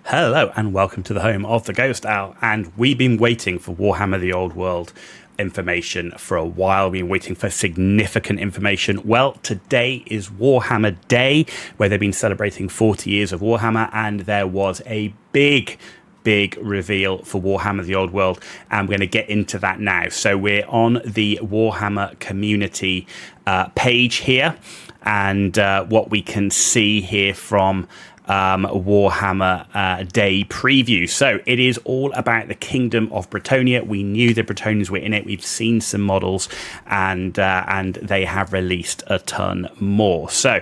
Hello and welcome to the home of the Ghost Owl, and we've been waiting for Warhammer The Old World information for a while. We've been waiting for significant information. Well, today is Warhammer Day, where they've been celebrating 40 years of Warhammer, and there was a big reveal for Warhammer The Old World, and we're going to get into that now. So we're on the Warhammer community page here, and what we can see here from Warhammer Day preview. So it is all about the Kingdom of Bretonnia. We knew the Bretonians were in it. We've seen some models, and they have released a ton more. So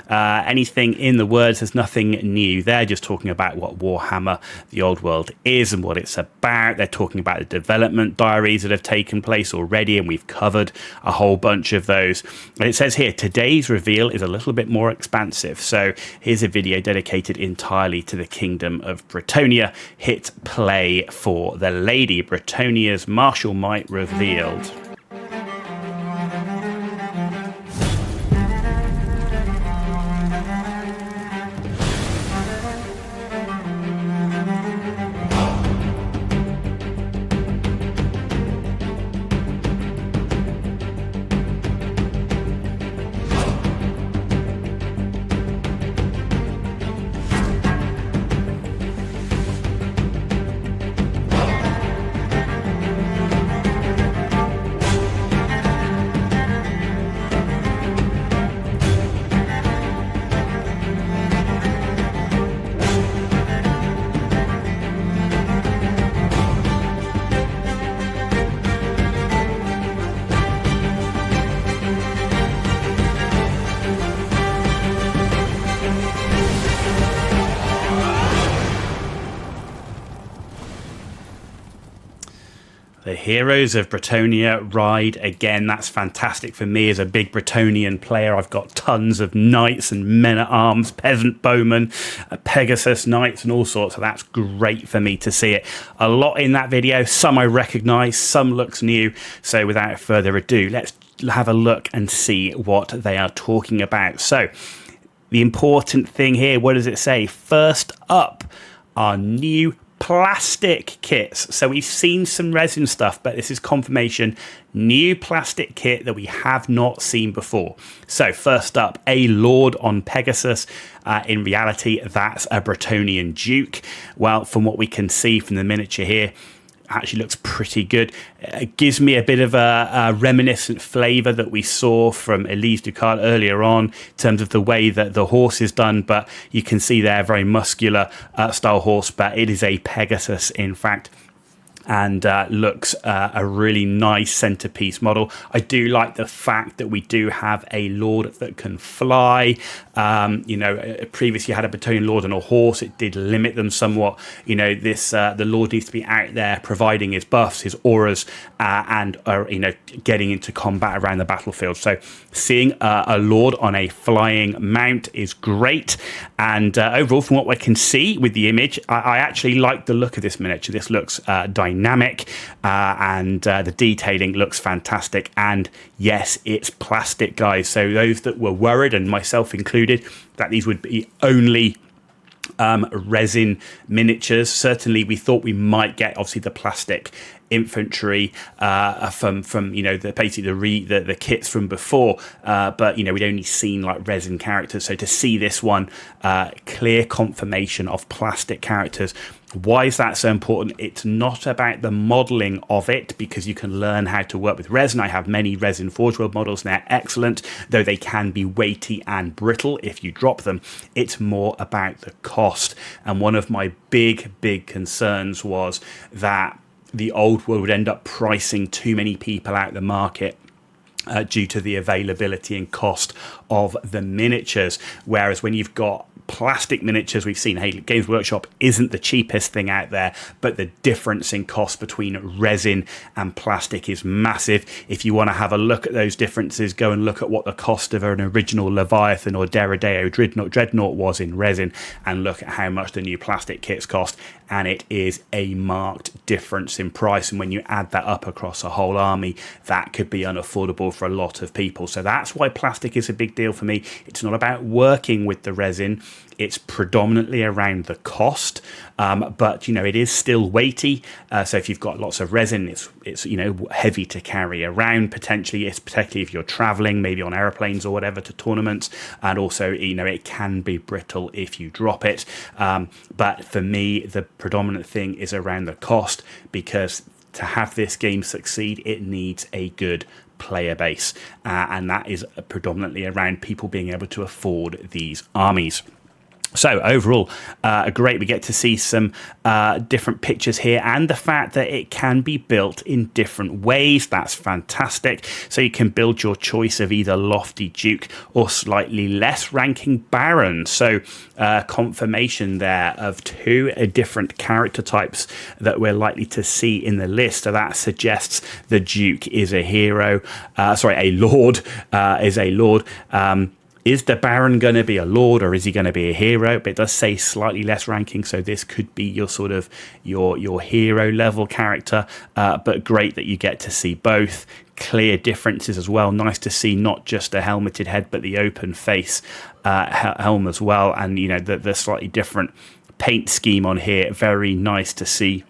anything in the words, there's nothing new. They're just talking about what Warhammer The Old World is and what it's about. They're talking about the development diaries that have taken place already, and we've covered a whole bunch of those. And it says here, today's reveal is a little bit more expansive. So here's a video dedicated entirely to the Kingdom of Bretonnia. Hit play for the Lady Bretonnia's martial might revealed. The heroes of Bretonnia ride again. That's fantastic for me as a big Bretonian player. I've got tons of knights and men-at-arms, peasant bowmen, Pegasus knights and all sorts. So that's great for me to see it. A lot in that video. Some I recognise, some looks new. So without further ado, let's have a look and see what they are talking about. So the important thing here, what does it say? First up, our new plastic kits. So we've seen some resin stuff, but this is confirmation, new plastic kit that we have not seen before. So first up, a Lord on Pegasus. In reality, that's a Bretonian Duke. Well, from what we can see from the miniature here, actually looks pretty good. It gives me a bit of a reminiscent flavour that we saw from Elise Ducard earlier on in terms of the way that the horse is done, but you can see they're very muscular style horse, but it is a Pegasus in fact, and looks a really nice centerpiece model. I do like the fact that we do have a Lord that can fly. Previously you had a Bretonnian Lord on a horse. It did limit them somewhat. This the Lord needs to be out there providing his buffs, his auras, and getting into combat around the battlefield. So seeing a Lord on a flying mount is great. And overall, from what I can see with the image, I actually like the look of this miniature. This looks dynamic, and the detailing looks fantastic. And yes, it's plastic, guys. So those that were worried, and myself included, that these would be only resin miniatures, certainly we thought we might get obviously the plastic infantry from the kits from before, but we'd only seen like resin characters. So to see this one, clear confirmation of plastic characters. Why is that so important? It's not about the modeling of it, because you can learn how to work with resin. I have many resin Forge World models and they're excellent, though they can be weighty and brittle if you drop them. It's more about the cost, and one of my big concerns was that the Old World would end up pricing too many people out of the market due to the availability and cost of the miniatures. Whereas when you've got plastic miniatures, we've seen, hey, Games Workshop isn't the cheapest thing out there, but the difference in cost between resin and plastic is massive. If you want to have a look at those differences, go and look at what the cost of an original Leviathan or Derrideo Dreadnought was in resin, and look at how much the new plastic kits cost, and it is a marked difference in price. And when you add that up across a whole army, that could be unaffordable for a lot of people. So that's why plastic is a big deal for me. It's not about working with the resin, It's predominantly around the cost, but it is still weighty. So if you've got lots of resin, it's heavy to carry around. Potentially, it's particularly if you're traveling, maybe on airplanes or whatever to tournaments, and also it can be brittle if you drop it. But for me, the predominant thing is around the cost, because to have this game succeed, it needs a good player base, and that is predominantly around people being able to afford these armies. So overall, great. We get to see some different pictures here, and the fact that it can be built in different ways. That's fantastic. So you can build your choice of either lofty duke or slightly less ranking baron. So confirmation there of two different character types that we're likely to see in the list. So that suggests the duke is a hero. A lord is a lord. Is the Baron going to be a Lord, or is he going to be a hero? But it does say slightly less ranking, so this could be your sort of your hero level character. But great that you get to see both. Clear differences as well. Nice to see not just the helmeted head, but the open face helm as well. And the slightly different paint scheme on here. Very nice to see,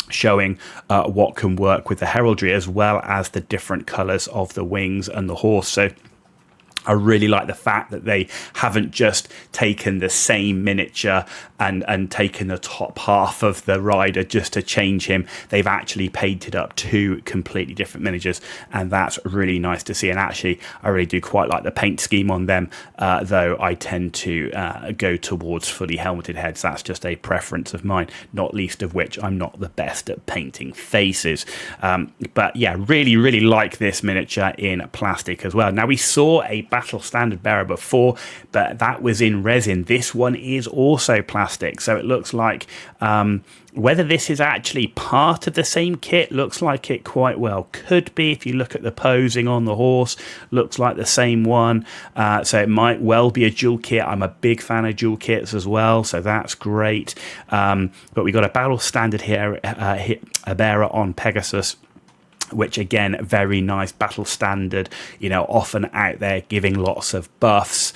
showing what can work with the heraldry, as well as the different colours of the wings and the horse. So I really like the fact that they haven't just taken the same miniature and taken the top half of the rider just to change him. They've actually painted up two completely different miniatures, and that's really nice to see. And actually, I really do quite like the paint scheme on them, though I tend to go towards fully helmeted heads. That's just a preference of mine, not least of which I'm not the best at painting faces. But yeah, really, really like this miniature in plastic as well. Now, we saw a battle standard bearer before, but that was in resin. This one is also plastic, so it looks like whether this is actually part of the same kit, looks like it quite well could be. If you look at the posing on the horse, looks like the same one, so it might well be a dual kit. I'm a big fan of dual kits as well, so that's great. But we got a battle standard here, a bearer on Pegasus, which again, very nice battle standard, often out there giving lots of buffs.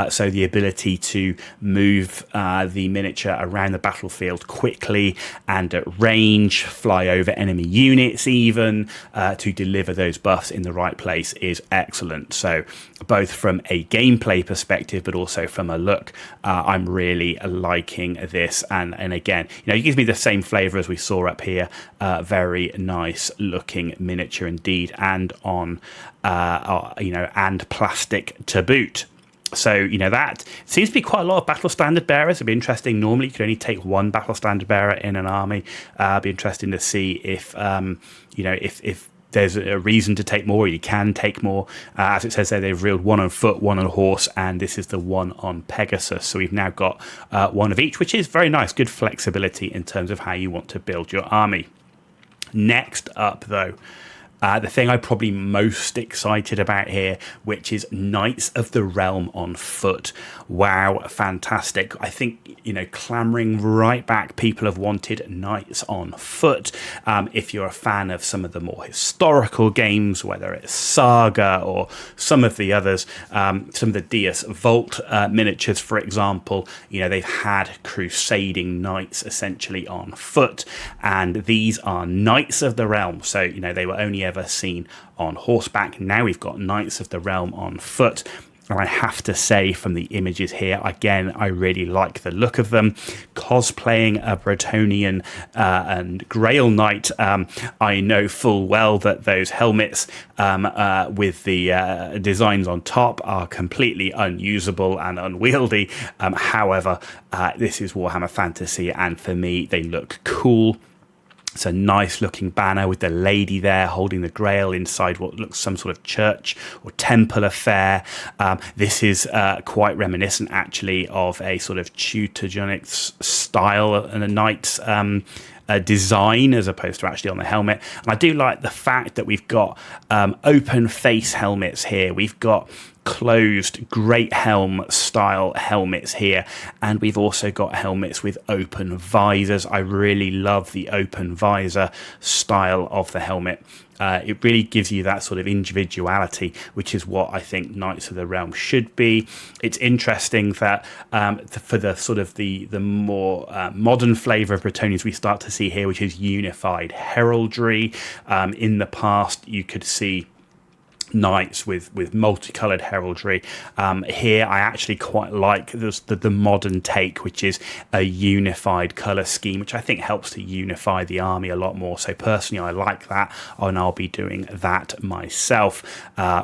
So the ability to move the miniature around the battlefield quickly and at range, fly over enemy units even, to deliver those buffs in the right place is excellent. So both from a gameplay perspective, but also from a look, I'm really liking this. And again, it gives me the same flavor as we saw up here. Very nice looking miniature indeed, and on and plastic to boot. So that seems to be quite a lot of battle standard bearers. It'd be interesting. Normally you could only take one battle standard bearer in an army. It'd be interesting to see if if there's a reason to take more. You can take more. As it says there, they've reeled one on foot, one on horse, and this is the one on Pegasus. So we've now got one of each, which is very nice. Good flexibility in terms of how you want to build your army. Next up, though, the thing I'm probably most excited about here, which is Knights of the Realm on foot. Wow, fantastic. I think, clamoring right back, people have wanted Knights on foot. If you're a fan of some of the more historical games, whether it's Saga or some of the others, some of the Deus Vault miniatures, for example, they've had crusading knights essentially on foot, and these are Knights of the Realm. So, they were only ever seen on horseback. Now we've got Knights of the Realm on foot. And I have to say, from the images here, again, I really like the look of them. Cosplaying a Bretonian and Grail Knight, I know full well that those helmets with the designs on top are completely unusable and unwieldy. However, this is Warhammer Fantasy, and for me, they look cool. It's a nice looking banner with the lady there holding the grail inside what looks some sort of church or temple affair. This is quite reminiscent actually of a sort of Teutonic style and a knight's design as opposed to actually on the helmet. And I do like the fact that we've got open face helmets here. We've got closed great helm style helmets here, and we've also got helmets with open visors. I really love the open visor style of the helmet. It really gives you that sort of individuality, which is what I think Knights of the Realm should be. It's interesting that for the sort of the more modern flavour of Bretonnians we start to see here, which is unified heraldry. In the past, you could see knights with multicolored heraldry. Here I actually quite like the modern take, which is a unified color scheme, which I think helps to unify the army a lot more. So personally I like that, and I'll be doing that myself,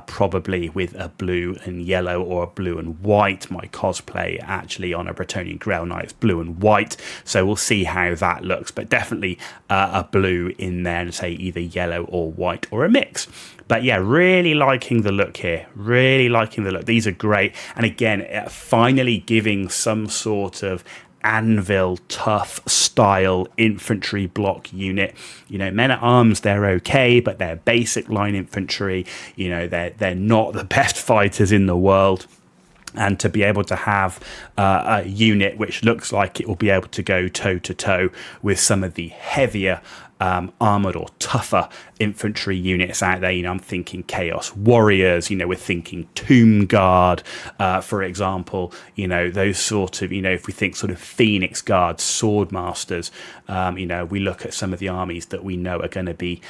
probably with a blue and yellow or a blue and white. My cosplay actually on a Bretonnian Grail Knight is blue and white, so we'll see how that looks, but definitely a blue in there, and say either yellow or white or a mix. But yeah, really liking the look here. Really liking the look. These are great. And again, finally giving some sort of anvil tough style infantry block unit. You know, men at arms, they're okay, but they're basic line infantry. You know, they're not the best fighters in the world. And to be able to have a unit which looks like it will be able to go toe to toe with some of the heavier armored or tougher infantry units out there. You know, I'm thinking Chaos Warriors, you know, we're thinking Tomb Guard, for example, you know, those sort of, you know, if we think sort of Phoenix Guards, Sword Masters, you know, we look at some of the armies that we know are going to be,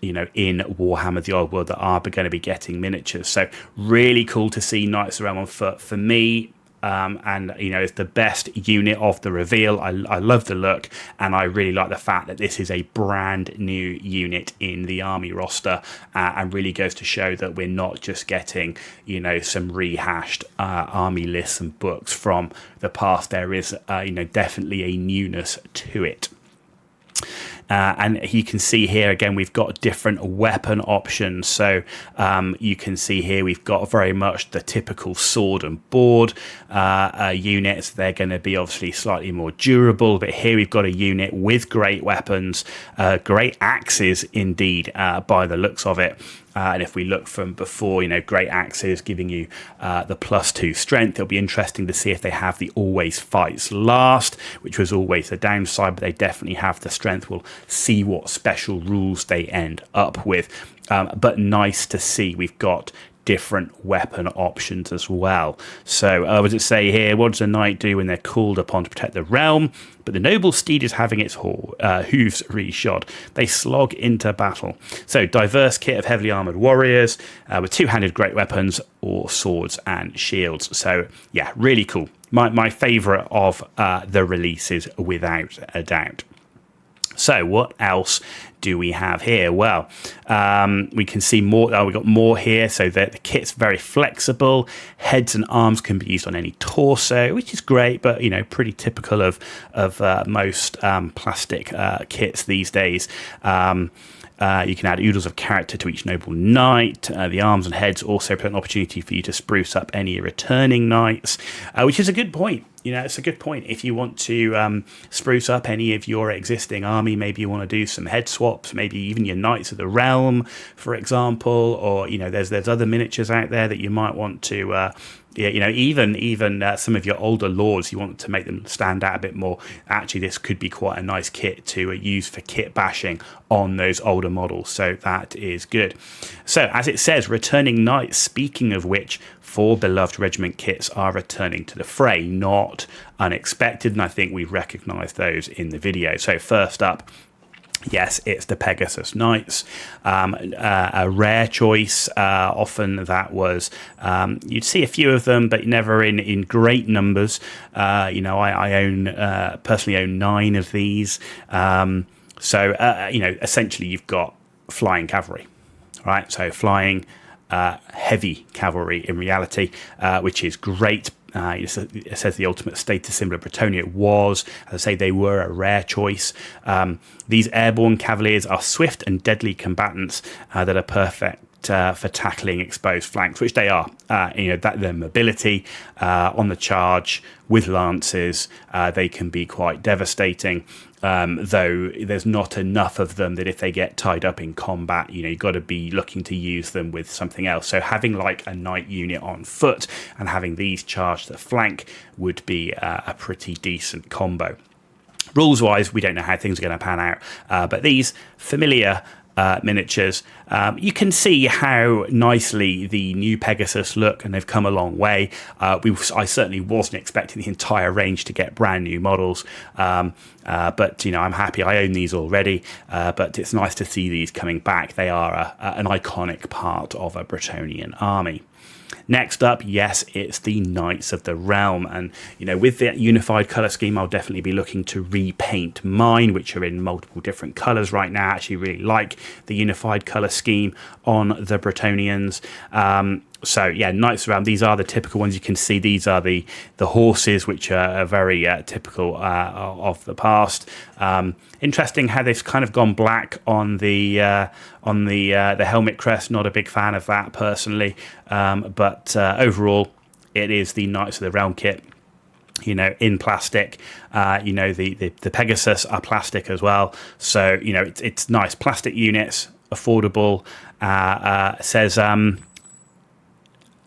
you know, in Warhammer The Old World that are going to be getting miniatures. So really cool to see Knights of the Realm on foot. For me, and you know, it's the best unit of the reveal. I love the look, and I really like the fact that this is a brand new unit in the army roster, and really goes to show that we're not just getting, you know, some rehashed army lists and books from the past. There is you know, definitely a newness to it. And you can see here again we've got different weapon options. So you can see here we've got very much the typical sword and board units. They're going to be obviously slightly more durable, but here we've got a unit with great weapons, great axes indeed, by the looks of it. And if we look from before, you know, great axes giving you the +2 strength. It'll be interesting to see if they have the always fights last, which was always the downside, but they definitely have the strength. We'll see what special rules they end up with. But nice to see we've got different weapon options as well. So what does it say here? What does a knight do when they're called upon to protect the realm? But the noble steed is having its hooves reshod. They slog into battle. So diverse kit of heavily armored warriors with two-handed great weapons or swords and shields. So yeah, really cool. My favourite of the releases without a doubt. So what else do we have here? Well, we can see more. We've got more here. So the kit's very flexible. Heads and arms can be used on any torso, which is great, but you know, pretty typical of most plastic kits these days. You can add oodles of character to each noble knight. The arms and heads also present an opportunity for you to spruce up any returning knights, which is a good point. You know, it's a good point. If you want to spruce up any of your existing army, maybe you want to do some head swaps, maybe even your Knights of the Realm, for example, or, you know, there's other miniatures out there that you might want to, you know, even some of your older lords, you want to make them stand out a bit more. Actually, this could be quite a nice kit to use for kit bashing on those older models. So that is good. So as it says, returning knights, speaking of which, 4 beloved regiment kits are returning to the fray, not unexpected, and I think we've recognised those in the video. So first up, yes, it's the Pegasus Knights, a rare choice. Often that was, you'd see a few of them, but never in great numbers. You know, I personally own 9 of these. So, you know, essentially you've got flying cavalry, right? So flying heavy cavalry in reality, which is great. It says the ultimate status symbol of Bretonnia. It was, as I say, they were a rare choice. These airborne cavaliers are swift and deadly combatants that are perfect for tackling exposed flanks, which they are. That their mobility on the charge with lances, they can be quite devastating. Though there's not enough of them that if they get tied up in combat, you've got to be looking to use them with something else. So having like a knight unit on foot and having these charge the flank would be a pretty decent combo. Rules-wise, we don't know how things are going to pan out, but these familiar miniatures, you can see how nicely the new Pegasus look, and they've come a long way. I certainly wasn't expecting the entire range to get brand new models, but I'm happy I own these already. But it's nice to see these coming back. They are an iconic part of a Bretonnian army. Next up, yes, it's the Knights of the Realm, and with the unified colour scheme, I'll definitely be looking to repaint mine, which are in multiple different colours right now. I actually really like the unified colour scheme on the Bretonnians. So yeah, Knights of the Realm, these are the typical ones. You can see these are the horses, which are very typical of the past. Interesting how they've kind of gone black on the helmet crest. Not a big fan of that personally, but overall, it is the Knights of the Realm kit. In plastic. The Pegasus are plastic as well. So it's nice plastic units, affordable. Says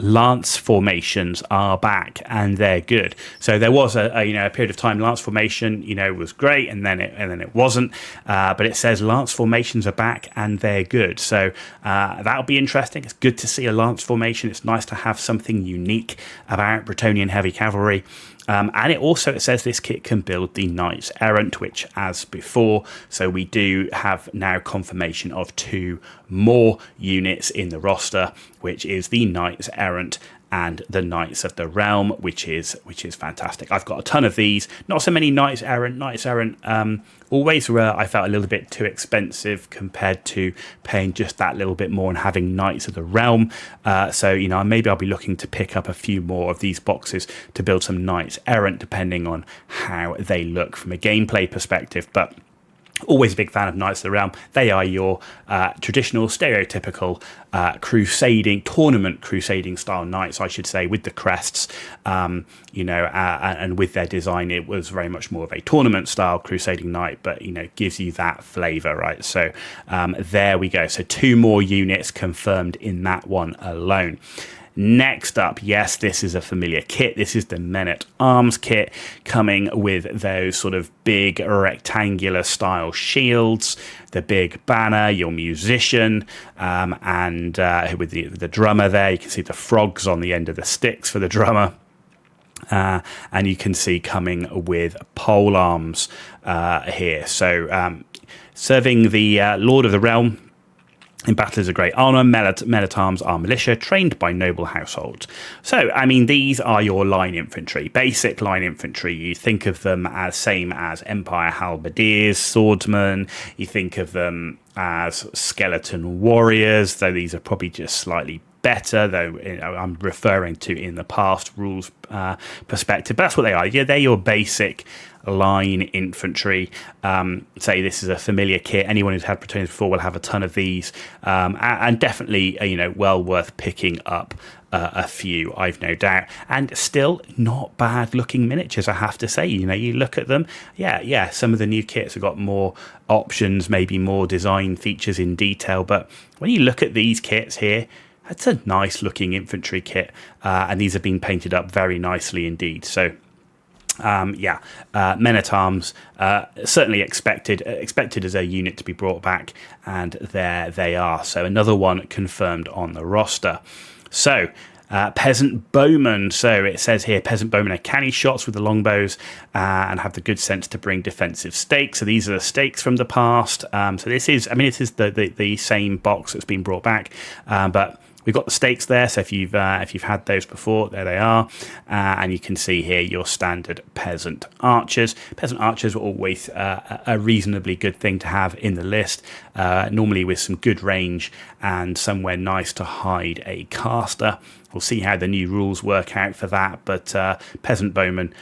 lance formations are back and they're good. So there was a period of time lance formation was great, and then it wasn't, but it says lance formations are back and they're good. So that'll be interesting. It's good to see a lance formation. It's nice to have something unique about Bretonnian heavy cavalry. And it says this kit can build the Knights Errant, which as before, so we do have now confirmation of 2 more units in the roster, which is the Knights Errant and the Knights of the Realm, which is fantastic. I've got a ton of these. Not so many Knights Errant. Always were, I felt, a little bit too expensive compared to paying just that little bit more and having Knights of the Realm. So maybe I'll be looking to pick up a few more of these boxes to build some Knights Errant, depending on how they look from a gameplay perspective. But always a big fan of Knights of the Realm. They are your traditional, stereotypical tournament crusading style knights, I should say, with the crests, and with their design, it was very much more of a tournament style crusading knight, but gives you that flavour, right? So there we go. So 2 more units confirmed in that one alone. Next up, yes, this is a familiar kit. This is the Men-at-Arms kit, coming with those sort of big rectangular style shields, the big banner, your musician, and with the drummer there. You can see the frogs on the end of the sticks for the drummer. And you can see coming with pole arms here. So serving the Lord of the Realm in battle is a great honour. Men-at-Arms are militia trained by noble households. So, these are your line infantry, basic line infantry. You think of them as same as Empire halberdiers, swordsmen. You think of them as skeleton warriors, though these are probably just slightly better, though I'm referring to in the past rules perspective. But that's what they are. Yeah, they're your basic line infantry. Say this is a familiar kit. Anyone who's had Bretonnians before will have a ton of these, and definitely well worth picking up a few, I've no doubt. And still not bad looking miniatures, I have to say. You look at them, yeah, some of the new kits have got more options, maybe more design features in detail, but when you look at these kits here, that's a nice looking infantry kit, and these have been painted up very nicely indeed. So Men-at-Arms, certainly expected as a unit to be brought back, and there they are. So another one confirmed on the roster. So peasant bowmen. So it says here, peasant bowmen are canny shots with the longbows and have the good sense to bring defensive stakes. So these are the stakes from the past. So this is the same box that's been brought back, but we've got the stakes there, so if you've had those before, there they are, and you can see here your standard peasant archers. Peasant archers were always a reasonably good thing to have in the list, normally with some good range and somewhere nice to hide a caster. We'll see how the new rules work out for that, but Peasant Bowman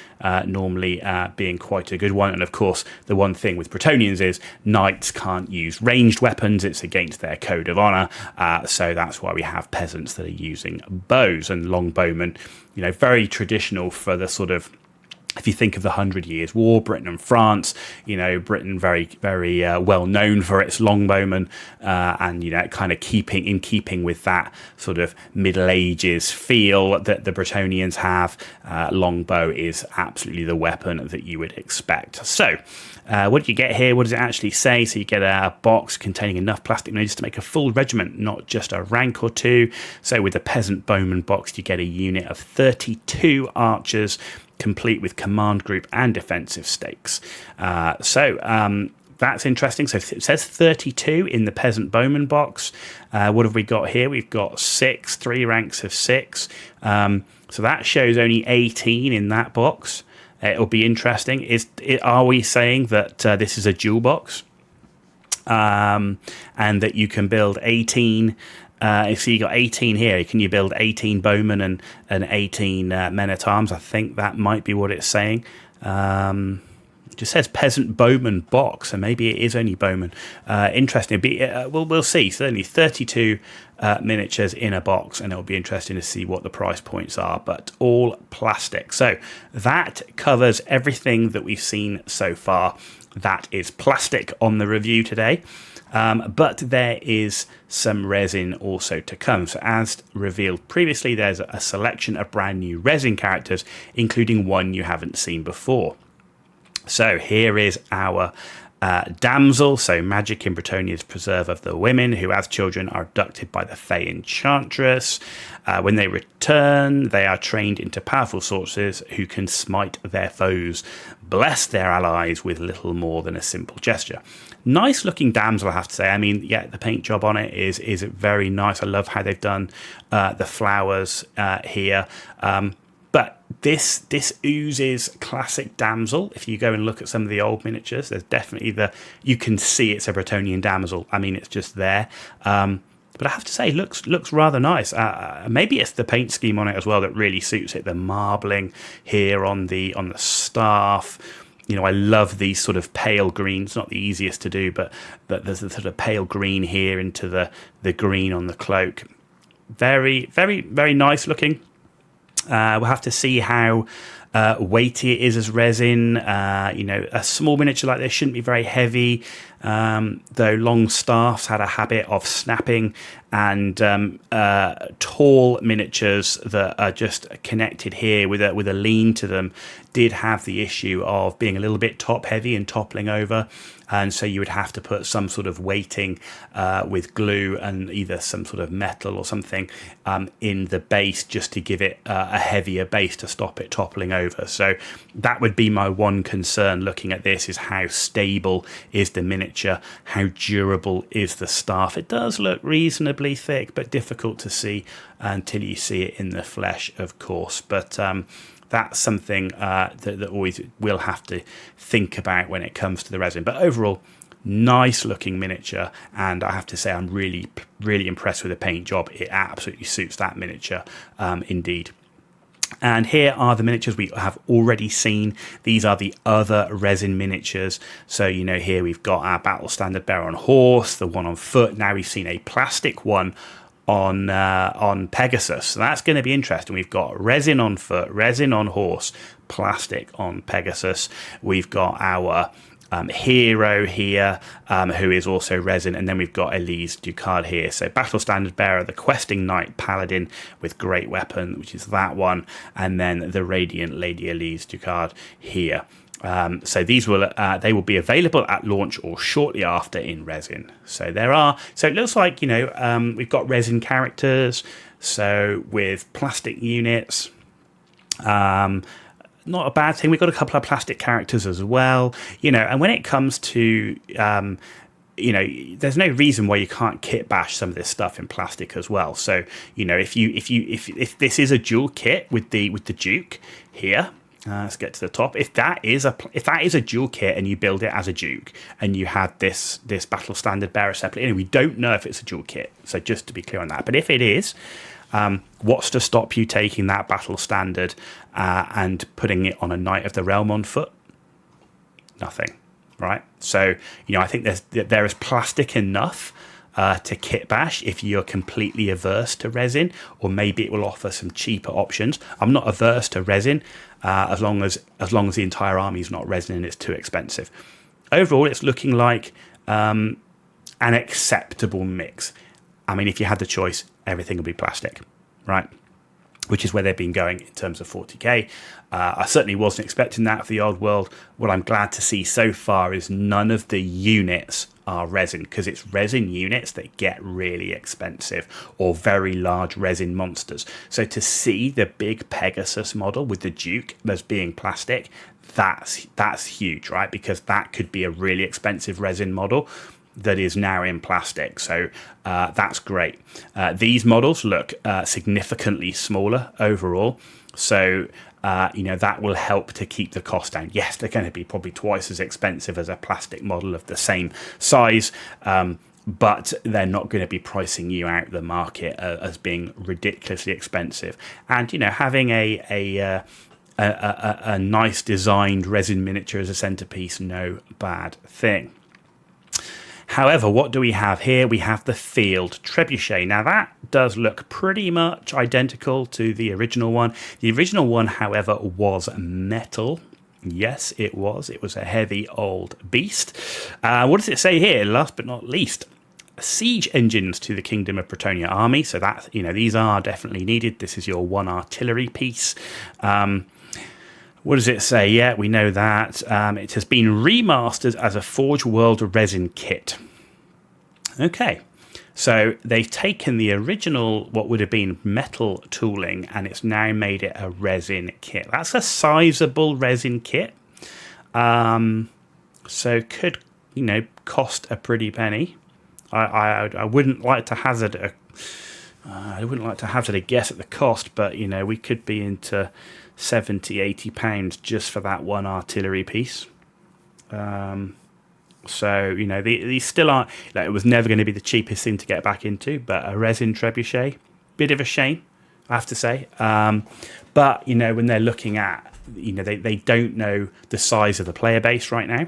normally being quite a good one. And of course, the one thing with Bretonnians is knights can't use ranged weapons. It's against their code of honor. So that's why we have peasants that are using bows, and longbowmen, very traditional for the sort of, if you think of the 100 Years' War, Britain and France, Britain very, very well known for its longbowmen, and kind of keeping with that sort of Middle Ages feel that the Bretonnians have. Longbow is absolutely the weapon that you would expect. So, what do you get here? What does it actually say? So you get a box containing enough plastic units to make a full regiment, not just a rank or two. So with the Peasant Bowman box, you get a unit of 32 archers, complete with command group and defensive stakes. That's interesting. So it says 32 in the Peasant Bowman box. What have we got here? We've got 3 ranks of 6. So that shows only 18 in that box. It'll be interesting. Are we saying that this is a dual box? And that you can build 18... so you got 18 here. Can you build 18 bowmen and 18 men-at-arms? I think that might be what it's saying. It just says Peasant Bowman box, so maybe it is only bowmen. Interesting. We'll see. So only 32 miniatures in a box, and it'll be interesting to see what the price points are, but all plastic. So that covers everything that we've seen so far. That is plastic on the review today. But there is some resin also to come. So as revealed previously, there's a selection of brand new resin characters, including one you haven't seen before. So here is our damsel. So magic in Bretonia's preserve of the women who as children are abducted by the Fey Enchantress. When they return, they are trained into powerful sorcerers who can smite their foes, bless their allies with little more than a simple gesture. Nice looking damsel, I have to say. I mean, yeah, the paint job on it is very nice. I love how they've done the flowers here. But this oozes classic damsel. If you go and look at some of the old miniatures, there's definitely you can see it's a Bretonnian damsel. I mean, it's just there. But I have to say, looks rather nice. Maybe it's the paint scheme on it as well that really suits it. The marbling here on the staff. I love these sort of pale greens. Not the easiest to do, but there's a sort of pale green here into the green on the cloak. Very, very, very nice looking. We'll have to see how weighty it is as resin. A small miniature like this shouldn't be very heavy, though long staffs had a habit of snapping, and tall miniatures that are just connected here with a lean to them did have the issue of being a little bit top heavy and toppling over. And so you would have to put some sort of weighting with glue and either some sort of metal or something in the base just to give it a heavier base to stop it toppling over. So that would be my one concern looking at this, is how stable is the miniature, how durable is the staff. It does look reasonably thick, but difficult to see until you see it in the flesh, of course. But that's something that always we'll have to think about when it comes to the resin. But overall, nice looking miniature, and I have to say I'm really, really impressed with the paint job. It absolutely suits that miniature indeed. And here are the miniatures we have already seen. These are the other resin miniatures. So, here we've got our battle standard bearer on horse, the one on foot. Now we've seen a plastic one on Pegasus. So that's going to be interesting. We've got resin on foot, resin on horse, plastic on Pegasus. We've got our hero here, who is also resin, and then we've got Elise Ducard here. So battle standard bearer, the questing knight paladin with great weapon, which is that one, and then the radiant lady Elise Ducard here. So these will be available at launch or shortly after in resin. So it looks like we've got resin characters. So with plastic units, not a bad thing. We've got a couple of plastic characters as well. And when it comes to there's no reason why you can't kit bash some of this stuff in plastic as well. So if this is a dual kit with the Duke here. Let's get to the top. If that is a dual kit and you build it as a Duke and you have this battle standard bearer separately, and we don't know if it's a dual kit, so just to be clear on that. But if it is, What's to stop you taking that battle standard and putting it on a Knight of the Realm on foot? Nothing, right? So, I think there is plastic enough to kit bash if you're completely averse to resin, or maybe it will offer some cheaper options. I'm not averse to resin as long as the entire army is not resin and it's too expensive. Overall, it's looking like an acceptable mix. I mean, if you had the choice, everything would be plastic, right? Which is where they've been going in terms of 40k. I certainly wasn't expecting that for the old world. What I'm glad to see so far is none of the units are resin, because it's resin units that get really expensive, or very large resin monsters. So to see the big Pegasus model with the Duke as being plastic, that's huge, right? Because that could be a really expensive resin model that is now in plastic. So that's great. These models look significantly smaller overall. So, that will help to keep the cost down. Yes, they're going to be probably twice as expensive as a plastic model of the same size, but they're not going to be pricing you out the market as being ridiculously expensive. And, having a nice designed resin miniature as a centerpiece, no bad thing. However, what do we have here? We have the Field Trebuchet. Now, that does look pretty much identical to the original one. The original one, however, was metal. Yes, it was. It was a heavy old beast. What does it say here? Last but not least, siege engines to the Kingdom of Bretonnia army. So that, these are definitely needed. This is your one artillery piece. What does it say? Yeah, we know that. It has been remastered as a Forge World resin kit. Okay, so they've taken the original, what would have been metal tooling, and it's now made it a resin kit. That's a sizable resin kit. So could, cost a pretty penny. I wouldn't like to hazard a guess at the cost, but we could be into £70-80 just for that one artillery piece. So these still aren't, it was never going to be the cheapest thing to get back into, but a resin trebuchet, bit of a shame, I have to say. But when they're looking at, they don't know the size of the player base right now.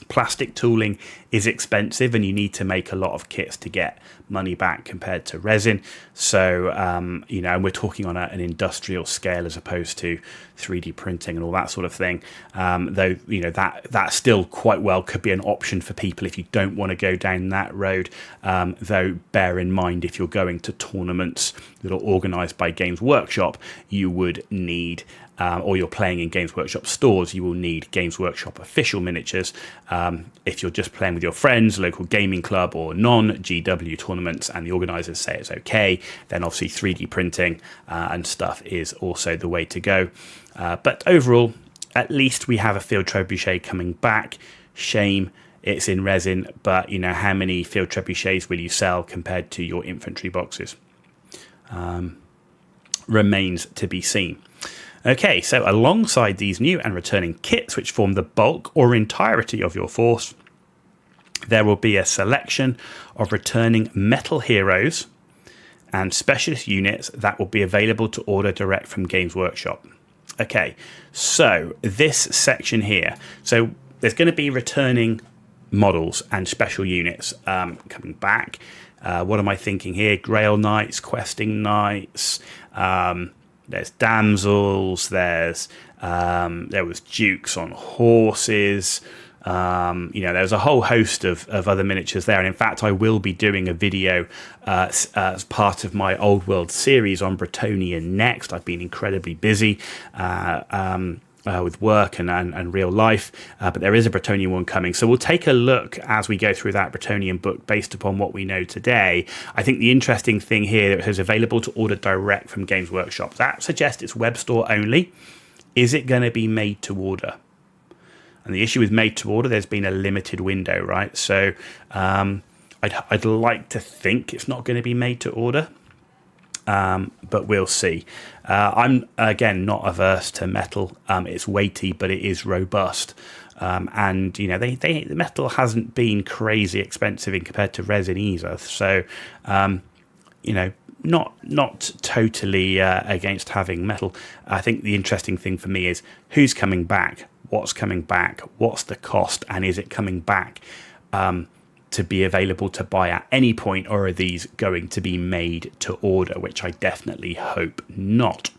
Plastic tooling is expensive, and you need to make a lot of kits to get money back compared to resin. So, and we're talking on an industrial scale as opposed to 3D printing and all that sort of thing. Though, that still quite well could be an option for people if you don't want to go down that road. Though, bear in mind, if you're going to tournaments that are organised by Games Workshop, you would need or you're playing in Games Workshop stores, you will need Games Workshop official miniatures. If you're just playing with your friends, local gaming club, or non-GW tournaments, and the organisers say it's okay, then obviously 3D printing and stuff is also the way to go. But overall, at least we have a Field Trebuchet coming back. Shame it's in resin, but how many Field Trebuchets will you sell compared to your infantry boxes? Remains to be seen. Okay, so alongside these new and returning kits, which form the bulk or entirety of your force, there will be a selection of returning metal heroes and specialist units that will be available to order direct from Games Workshop. Okay, so this section here, so there's going to be returning models and special units coming back. What am I thinking here? Grail Knights, Questing Knights, there's damsels, there was dukes on horses, there's a whole host of other miniatures there. And in fact, I will be doing a video as part of my Old World series on Bretonnia next. I've been incredibly busy with work and real life, but there is a Bretonnian one coming. So we'll take a look as we go through that Bretonnian book based upon what we know today. I think the interesting thing here is available to order direct from Games Workshop. That suggests it's web store only. Is it going to be made to order? And the issue with made to order, there's been a limited window, right? So I'd like to think it's not going to be made to order. But we'll see. I'm, again, not averse to metal. It's weighty, but it is robust. And, the metal hasn't been crazy expensive in compared to resin either. So, not totally against having metal. I think the interesting thing for me is who's coming back, what's coming back, what's the cost, and is it coming back to be available to buy at any point, or are these going to be made to order, which I definitely hope not.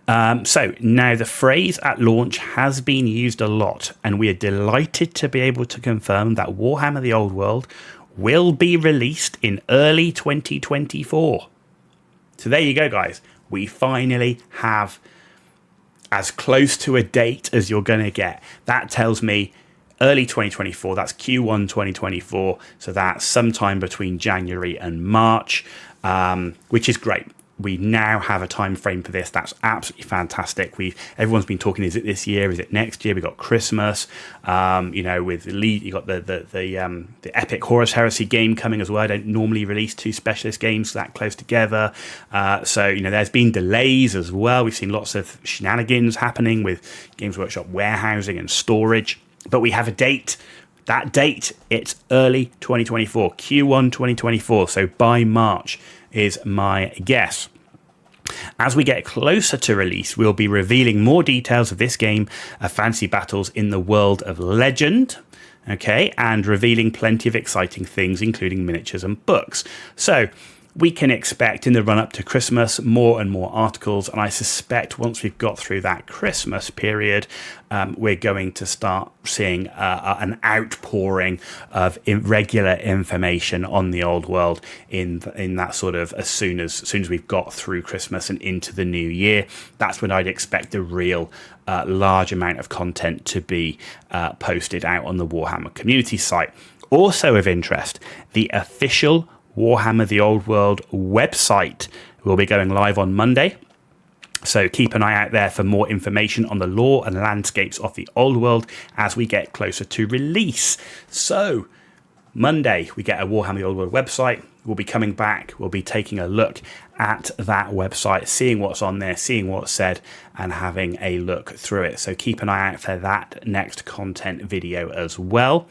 So now the phrase at launch has been used a lot, and we are delighted to be able to confirm that Warhammer The Old World will be released in early 2024. So there you go, guys. We finally have as close to a date as you're going to get. That tells me early 2024. That's Q1 2024. So that's sometime between January and March, which is great. We now have a time frame for this. That's absolutely fantastic. Everyone's been talking. Is it this year? Is it next year? We got Christmas. With you got the epic Horus Heresy game coming as well. I don't normally release two specialist games that close together. So there's been delays as well. We've seen lots of shenanigans happening with Games Workshop warehousing and storage. But we have a date. That date, it's early 2024, Q1 2024. So by March is my guess. As we get closer to release, we'll be revealing more details of this game, Fantasy Battles in the World of Legend, okay, and revealing plenty of exciting things, including miniatures and books. So we can expect in the run-up to Christmas more and more articles, and I suspect once we've got through that Christmas period, we're going to start seeing an outpouring of irregular information on the old world in that sort of as soon as we've got through Christmas and into the new year. That's when I'd expect a real large amount of content to be posted out on the Warhammer community site. Also of interest, the official Warhammer The Old World website will be going live on Monday. So keep an eye out there for more information on the lore and landscapes of the old world as we get closer to release. So Monday, we get a Warhammer The Old World website. We'll be coming back. We'll be taking a look at that website, seeing what's on there, seeing what's said, and having a look through it. So keep an eye out for that next content video as well.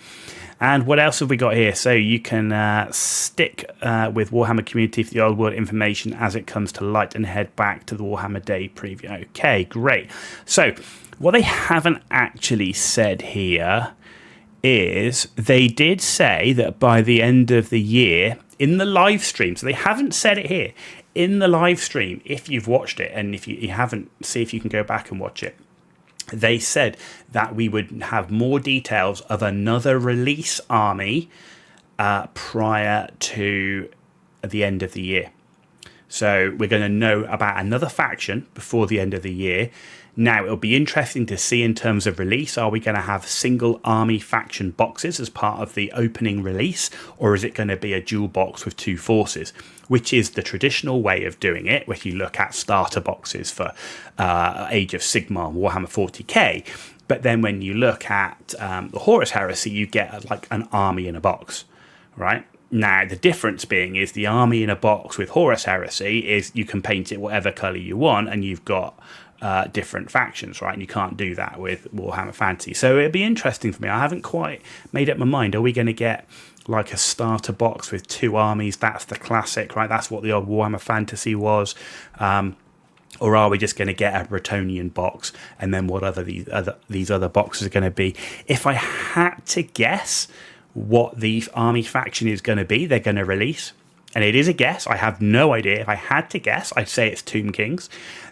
And what else have we got here? So you can stick with Warhammer Community for the Old World information as it comes to light and head back to the Warhammer Day preview. Okay, great. So what they haven't actually said here is they did say that by the end of the year in the live stream, so they haven't said it here, in the live stream, if you've watched it, and if you haven't, see if you can go back and watch it. They said that we would have more details of another release army prior to the end of the year. So we're going to know about another faction before the end of the year. Now, it'll be interesting to see in terms of release. Are we going to have single army faction boxes as part of the opening release? Or is it going to be a dual box with two forces? Which is the traditional way of doing it, if you look at starter boxes for Age of Sigmar, Warhammer 40k. But then when you look at the Horus Heresy, you get like an army in a box, right? Now, the difference being is the army in a box with Horus Heresy is you can paint it whatever colour you want, and you've got different factions, right? And you can't do that with Warhammer Fantasy. So it'd be interesting for me. I haven't quite made up my mind. Are we going to get like a starter box with two armies? That's the classic, right? That's what the old Warhammer Fantasy was. Or are we just going to get a Bretonian box, and then what these other boxes are going to be? If I had to guess what the army faction is going to be, they're going to release, and it is a guess, I have no idea. If I had to guess, I'd say it's Tomb Kings.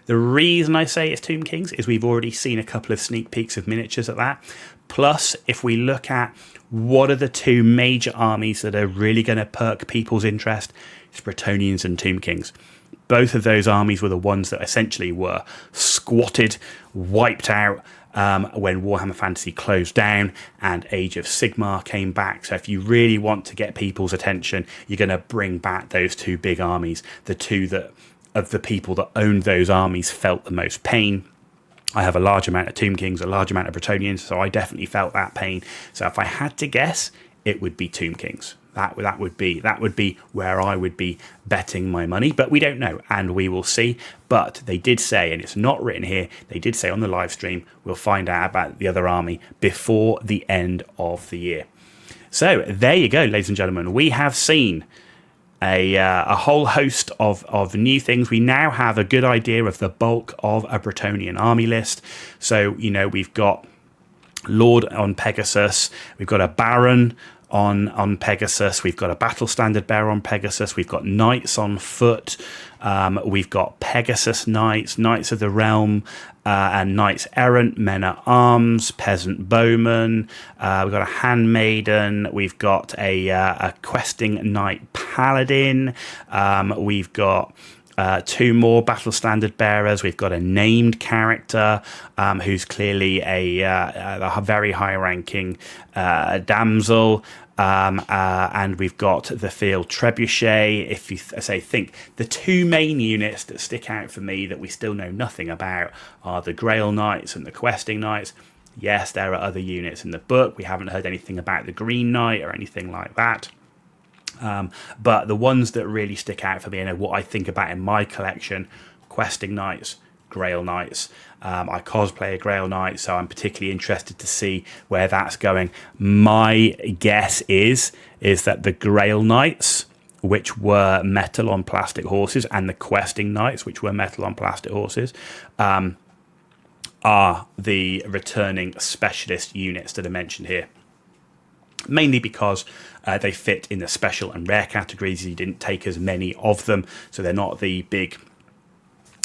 The reason I say it's Tomb Kings is we've already seen a couple of sneak peeks of miniatures at that. Plus, if we look at what are the two major armies that are really going to perk people's interest, it's Bretonians and Tomb Kings. Both of those armies were the ones that essentially were squatted, wiped out when Warhammer Fantasy closed down and Age of Sigmar came back. So if you really want to get people's attention, you're going to bring back those two big armies, the two that of the people that owned those armies felt the most pain. I have a large amount of Tomb Kings, a large amount of Bretonians, so I definitely felt that pain. So if I had to guess, it would be Tomb Kings. That would be where I would be betting my money, but we don't know, and we will see. But they did say, and it's not written here, they did say on the live stream, we'll find out about the other army before the end of the year. So there you go, ladies and gentlemen. We have seen a whole host of new things. We now have a good idea of the bulk of a Bretonnian army list. So, you know, we've got Lord on Pegasus, we've got a Baron on Pegasus, we've got a battle standard bearer on Pegasus, we've got knights on foot, we've got Pegasus knights, knights of the realm, and knights errant, men at arms, peasant bowmen. We've got a handmaiden. We've got a questing knight paladin. We've got two more battle standard bearers. We've got a named character who's clearly a very high ranking damsel. And we've got the field trebuchet. If you think the two main units that stick out for me that we still know nothing about are the Grail Knights and the Questing Knights. Yes, there are other units in the book. We haven't heard anything about the Green Knight or anything like that. But the ones that really stick out for me and what I think about in my collection: Questing Knights, Grail Knights. I cosplay a Grail Knight, so I'm particularly interested to see where that's going. My guess is that the Grail Knights, which were metal on plastic horses, and the Questing Knights, which were metal on plastic horses, are the returning specialist units that are mentioned here. Mainly because they fit in the special and rare categories. You didn't take as many of them, so they're not the big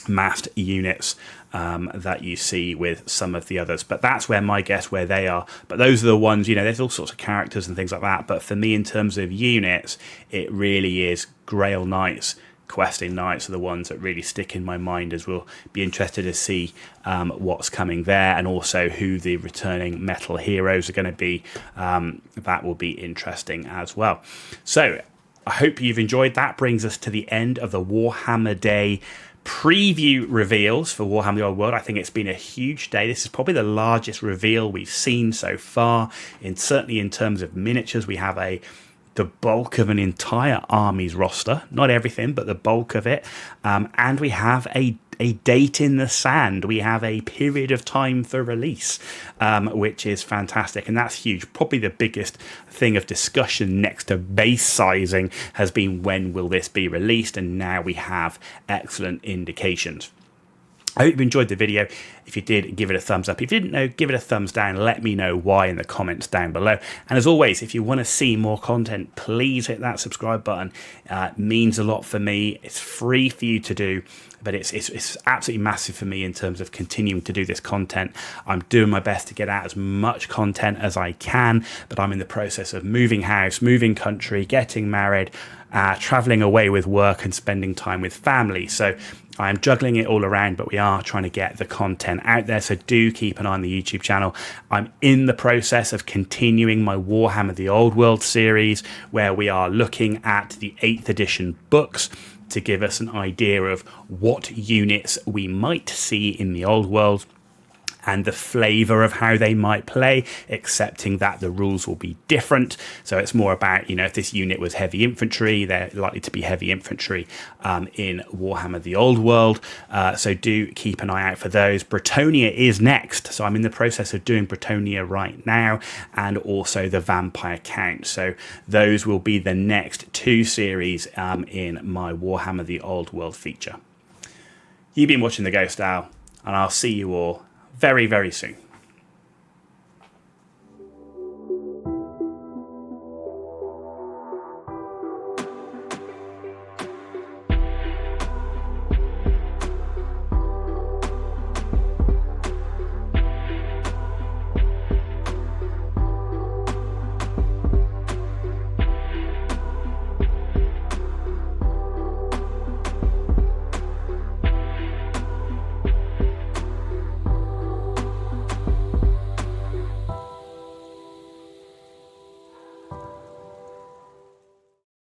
massed units that you see with some of the others. But that's where my guess where they are. But those are the ones, you know, there's all sorts of characters and things like that. But for me, in terms of units, it really is Grail Knights, Questing Knights are the ones that really stick in my mind, as we'll be interested to see what's coming there, and also who the returning metal heroes are going to be. That will be interesting as well. So I hope you've enjoyed. That brings us to the end of the Warhammer Day preview reveals for Warhammer The Old World. I think it's been a huge day. This is probably the largest reveal we've seen so far, certainly in terms of miniatures. We have the bulk of an entire army's roster, not everything, but the bulk of it, and we have a date in the sand. We have a period of time for release, which is fantastic, and that's huge. Probably the biggest thing of discussion next to base sizing has been, when will this be released, and now we have excellent indications. I hope you enjoyed the video. If you did, give it a thumbs up. If you didn't know, give it a thumbs down. Let me know why in the comments down below. And as always, if you want to see more content, please hit that subscribe button. It means a lot for me. It's free for you to do, but it's absolutely massive for me in terms of continuing to do this content. I'm doing my best to get out as much content as I can, but I'm in the process of moving house, moving country, getting married, traveling away with work, and spending time with family. So I'm juggling it all around, but we are trying to get the content out there, so do keep an eye on the YouTube channel. I'm in the process of continuing my Warhammer The Old World series, where we are looking at the 8th edition books to give us an idea of what units we might see in the Old World and the flavour of how they might play, accepting that the rules will be different. So it's more about, you know, if this unit was heavy infantry, they're likely to be heavy infantry in Warhammer The Old World. So do keep an eye out for those. Bretonnia is next. So I'm in the process of doing Bretonnia right now, and also the Vampire Count. So those will be the next two series in my Warhammer The Old World feature. You've been watching The Ghost Owl, and I'll see you all very, very soon.